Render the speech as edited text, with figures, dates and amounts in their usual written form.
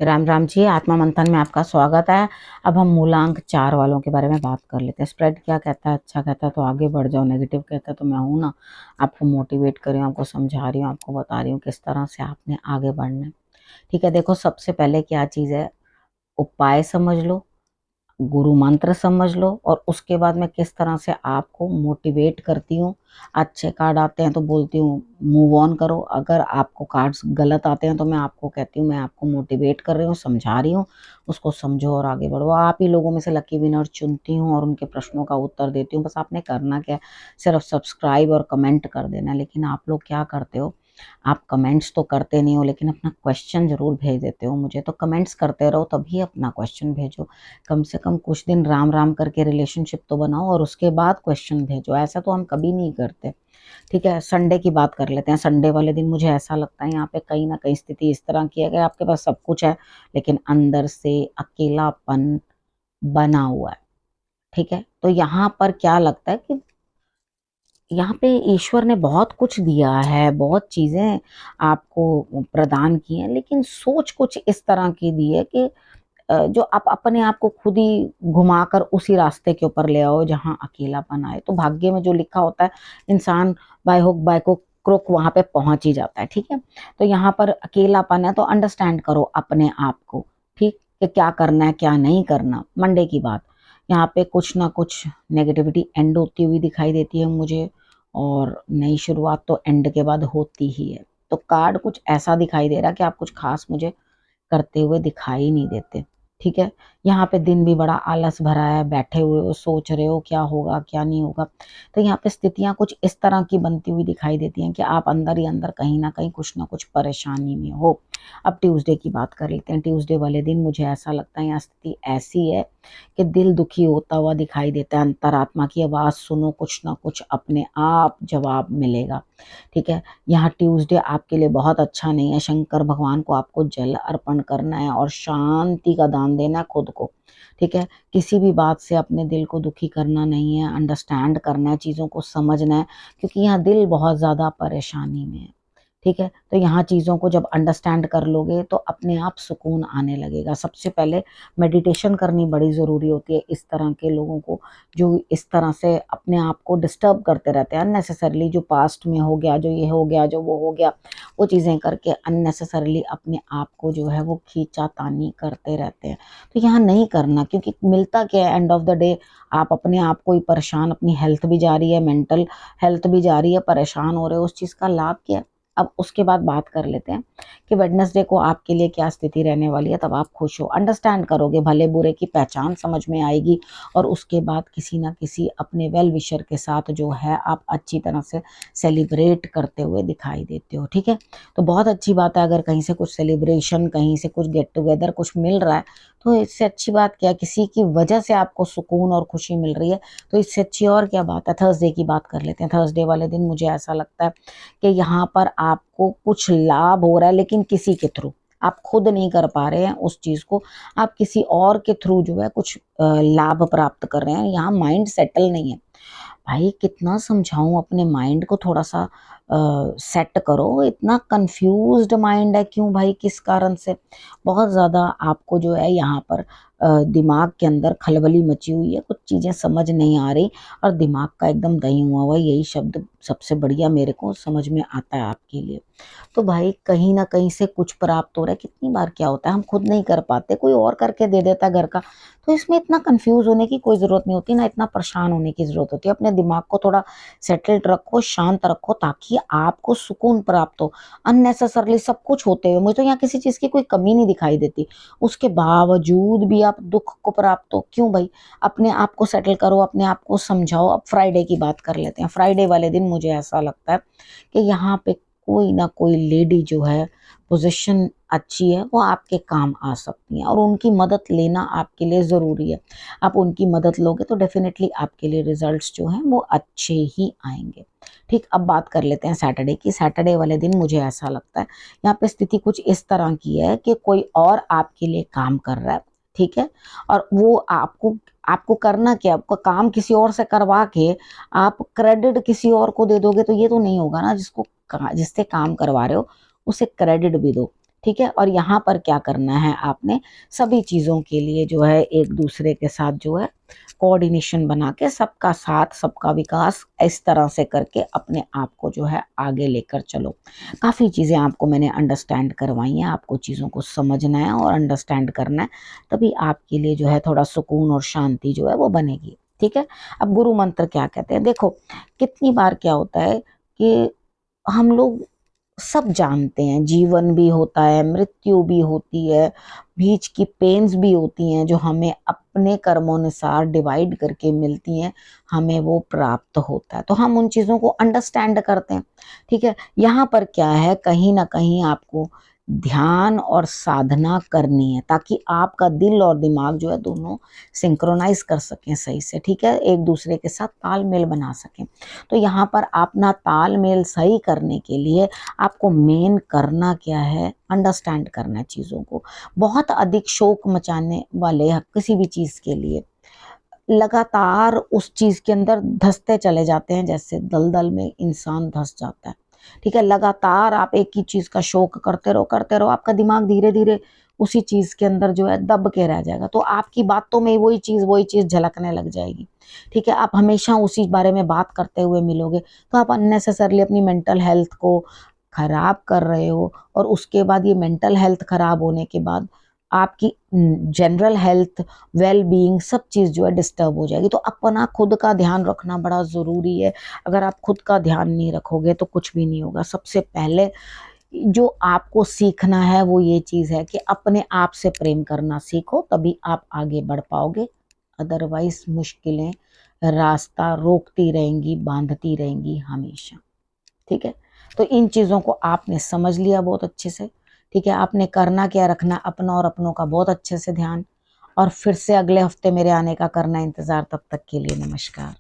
राम राम जी, आत्मा मंथन में आपका स्वागत है। अब हम मूलांक 4 वालों के बारे में बात कर लेते हैं। स्प्रेड क्या कहता है? अच्छा कहता है तो आगे बढ़ जाओ, नेगेटिव कहता है तो मैं हूं ना, आपको मोटिवेट कर रही हूँ, आपको समझा रही हूँ, आपको बता रही हूँ किस तरह से आपने आगे बढ़ना है। ठीक है, देखो सबसे पहले क्या चीज़ है, उपाय समझ लो, गुरु मंत्र समझ लो, और उसके बाद मैं किस तरह से आपको मोटिवेट करती हूँ। अच्छे कार्ड आते हैं तो बोलती हूँ मूव ऑन करो, अगर आपको कार्ड्स गलत आते हैं तो मैं आपको कहती हूँ मैं आपको मोटिवेट कर रही हूँ, समझा रही हूँ, उसको समझो और आगे बढ़ो। आप ही लोगों में से लकी विनर चुनती हूँ और उनके प्रश्नों का उत्तर देती हूँ। बस आपने करना क्या है, सिर्फ सब्सक्राइब और कमेंट कर देना। लेकिन आप लोग क्या करते हो, आप कमेंट्स तो करते नहीं हो लेकिन अपना क्वेश्चन जरूर भेज देते हो मुझे। तो कमेंट्स करते रहो, तभी अपना क्वेश्चन भेजो। कम से कम कुछ दिन राम राम करके रिलेशनशिप तो बनाओ और उसके बाद क्वेश्चन भेजो। ऐसा तो हम कभी नहीं करते। ठीक है, संडे की बात कर लेते हैं। संडे वाले दिन मुझे ऐसा लगता है यहाँ पे कहीं ना कहीं स्थिति इस तरह की है कि आपके पास सब कुछ है लेकिन अंदर से अकेलापन बना हुआ है। ठीक है, तो यहाँ पर क्या लगता है कि यहाँ पे ईश्वर ने बहुत कुछ दिया है, बहुत चीजें आपको प्रदान की हैं, लेकिन सोच कुछ इस तरह की दी है कि जो आप अपने आप को खुद ही घुमाकर उसी रास्ते के ऊपर ले आओ जहां अकेलापन आए। तो भाग्य में जो लिखा होता है, इंसान बाय हुक बाय क्रुक वहां पे पहुंच ही जाता है। ठीक है, तो यहाँ पर अकेलापन है तो अंडरस्टैंड करो अपने आप को। ठीक, कि क्या करना है क्या नहीं करना। मंडे की बात, यहाँ पे कुछ ना कुछ नेगेटिविटी एंड होती हुई दिखाई देती है मुझे, और नई शुरुआत तो एंड के बाद होती ही है। तो कार्ड कुछ ऐसा दिखाई दे रहा है कि आप कुछ खास मुझे करते हुए दिखाई नहीं देते। ठीक है, यहाँ पे दिन भी बड़ा आलस भरा है, बैठे हुए हो, सोच रहे हो क्या होगा क्या नहीं होगा। तो यहाँ पे स्थितियां कुछ इस तरह की बनती हुई दिखाई देती हैं कि आप अंदर ही अंदर कहीं ना कुछ परेशानी में हो। अब ट्यूसडे की बात कर लेते हैं। ट्यूसडे वाले दिन मुझे ऐसा लगता है यहाँ स्थिति ऐसी है कि दिल दुखी होता हुआ दिखाई देता है। अंतरात्मा की आवाज सुनो, कुछ ना कुछ अपने आप जवाब मिलेगा। ठीक है, यहाँ ट्यूसडे आपके लिए बहुत अच्छा नहीं है। शंकर भगवान को आपको जल अर्पण करना है और शांति का दान देना है खुद को। ठीक है, किसी भी बात से अपने दिल को दुखी करना नहीं है, अंडरस्टैंड करना है, चीज़ों को समझना है, क्योंकि यहाँ दिल बहुत ज़्यादा परेशानी में है। ठीक है, तो यहाँ चीज़ों को जब अंडरस्टैंड कर लोगे तो अपने आप सुकून आने लगेगा। सबसे पहले मेडिटेशन करनी बड़ी ज़रूरी होती है इस तरह के लोगों को, जो इस तरह से अपने आप को डिस्टर्ब करते रहते हैं अननेसेसरली। जो पास्ट में हो गया, जो ये हो गया, जो वो हो गया, वो चीज़ें करके अननेसेसरली अपने आप को जो है वो खींचातानी करते रहते हैं। तो यहाँ नहीं करना, क्योंकि मिलता क्या है एंड ऑफ द डे, आप अपने आप को ही परेशान, अपनी हेल्थ भी जा रही है, मेंटल हेल्थ भी जा रही है, परेशान हो रहे हो, उस चीज़ का लाभ क्या है। अब उसके बाद बात कर लेते हैं कि वेडनेसडे को आपके लिए क्या स्थिति रहने वाली है। तब आप खुश हो, अंडरस्टैंड करोगे, भले बुरे की पहचान समझ में आएगी, और उसके बाद किसी ना किसी अपने वेल विशर के साथ जो है आप अच्छी तरह से सेलिब्रेट करते हुए दिखाई देते हो। ठीक है, तो बहुत अच्छी बात है। अगर कहीं से कुछ सेलिब्रेशन, कहीं से कुछ गेट टुगेदर कुछ मिल रहा है तो इससे अच्छी बात क्या है, किसी की वजह से आपको सुकून और खुशी मिल रही है, तो इससे अच्छी और क्या बात है। थर्सडे की बात कर लेते हैं। थर्सडे वाले दिन मुझे ऐसा लगता है कि यहाँ पर आपको कुछ लाभ हो रहा है, लेकिन किसी के थ्रू, आप खुद नहीं कर पा रहे हैं उस चीज को, आप किसी और के थ्रू जो है कुछ लाभ प्राप्त कर रहे हैं। यहाँ माइंड सेटल नहीं है। भाई कितना समझाऊं, अपने माइंड को थोड़ा सा सेट करो। इतना कंफ्यूज्ड माइंड है, क्यों भाई, किस कारण से? बहुत ज़्यादा आपको जो है यहाँ पर दिमाग के अंदर खलबली मची हुई है, कुछ चीज़ें समझ नहीं आ रही, और दिमाग का एकदम दही हुआ यही शब्द सबसे बढ़िया मेरे को समझ में आता है आपके लिए। तो भाई कहीं ना कहीं से कुछ प्राप्त हो रहा है। कितनी बार क्या होता है, हम खुद नहीं कर पाते, कोई और करके दे देता है घर का। तो इसमें इतना कंफ्यूज होने की कोई ज़रूरत नहीं होती, ना इतना परेशान होने की ज़रूरत होती है। अपने दिमाग को थोड़ा सेटल्ड रखो, शांत रखो, ताकि आपको सुकून प्राप्त हो। अननेसेसरली सब कुछ होते हुए मुझे तो यहाँ किसी चीज़ की कोई कमी नहीं दिखाई देती, उसके बावजूद भी आप दुख को प्राप्त हो। क्यों भाई, अपने आप को सेटल करो, अपने आप को समझाओ। अब फ्राइडे की बात कर लेते हैं। फ्राइडे वाले दिन मुझे ऐसा लगता है कि यहाँ पे कोई ना कोई लेडी जो है, पोजीशन अच्छी है, वो आपके काम आ सकती हैं, और उनकी मदद लेना आपके लिए ज़रूरी है। आप उनकी मदद लोगे तो डेफिनेटली आपके लिए रिजल्ट्स जो हैं वो अच्छे ही आएंगे। ठीक, अब बात कर लेते हैं सैटरडे की। सैटरडे वाले दिन मुझे ऐसा लगता है यहाँ पे स्थिति कुछ इस तरह की है कि कोई और आपके लिए काम कर रहा है। ठीक है, और वो आपको आपको करना क्या, आपका काम किसी और से करवा के आप क्रेडिट किसी और को दे दोगे, तो ये तो नहीं होगा ना। जिससे काम करवा रहे हो उसे क्रेडिट भी दो। ठीक है। और यहाँ पर क्या करना है आपने, सभी चीज़ों के लिए जो है एक दूसरे के साथ जो है कोऑर्डिनेशन बना के सबका साथ सबका विकास इस तरह से करके अपने आप को जो है आगे लेकर चलो। काफ़ी चीज़ें आपको मैंने अंडरस्टैंड करवाई हैं, आपको चीज़ों को समझना है और अंडरस्टैंड करना है, तभी आपके लिए जो है थोड़ा सुकून और शांति जो है वो बनेगी। ठीक है। अब गुरु मंत्र क्या कहते हैं, देखो कितनी बार क्या होता है कि हम लोग सब जानते हैं, जीवन भी होता है, मृत्यु भी होती है, बीच की पेन्स भी होती हैं जो हमें अपने कर्मोनुसार डिवाइड करके मिलती हैं, हमें वो प्राप्त होता है, तो हम उन चीज़ों को अंडरस्टैंड करते हैं। ठीक है। यहाँ पर क्या है, कहीं ना कहीं आपको ध्यान और साधना करनी है ताकि आपका दिल और दिमाग जो है दोनों सिंक्रोनाइज कर सकें सही से। ठीक है। एक दूसरे के साथ तालमेल बना सकें। तो यहाँ पर अपना तालमेल सही करने के लिए आपको मेन करना क्या है, अंडरस्टैंड करना है चीज़ों को। बहुत अधिक शोक मचाने वाले किसी भी चीज़ के लिए लगातार उस चीज़ के अंदर धंसते चले जाते हैं, जैसे दलदल में इंसान धंस जाता है। ठीक है। लगातार आप एक ही चीज़ का शोक करते रहो, आपका दिमाग धीरे धीरे उसी चीज़ के अंदर जो है दब के रह जाएगा, तो आपकी बातों में वही चीज़ झलकने लग जाएगी। ठीक है। आप हमेशा उसी बारे में बात करते हुए मिलोगे, तो आप अननेसेसरली अपनी मेंटल हेल्थ को खराब कर रहे हो, और उसके बाद ये मेंटल हेल्थ खराब होने के बाद आपकी जनरल हेल्थ, वेल बीइंग सब चीज़ जो है डिस्टर्ब हो जाएगी। तो अपना खुद का ध्यान रखना बड़ा ज़रूरी है। अगर आप खुद का ध्यान नहीं रखोगे तो कुछ भी नहीं होगा। सबसे पहले जो आपको सीखना है वो ये चीज़ है कि अपने आप से प्रेम करना सीखो, तभी आप आगे बढ़ पाओगे। अदरवाइज मुश्किलें रास्ता रोकती रहेंगी, बांधती रहेंगी हमेशा। ठीक है। तो इन चीज़ों को आपने समझ लिया बहुत अच्छे से। ठीक है। आपने करना क्या, रखना अपना और अपनों का बहुत अच्छे से ध्यान, और फिर से अगले हफ्ते मेरे आने का करना इंतज़ार। तब तक के लिए नमस्कार।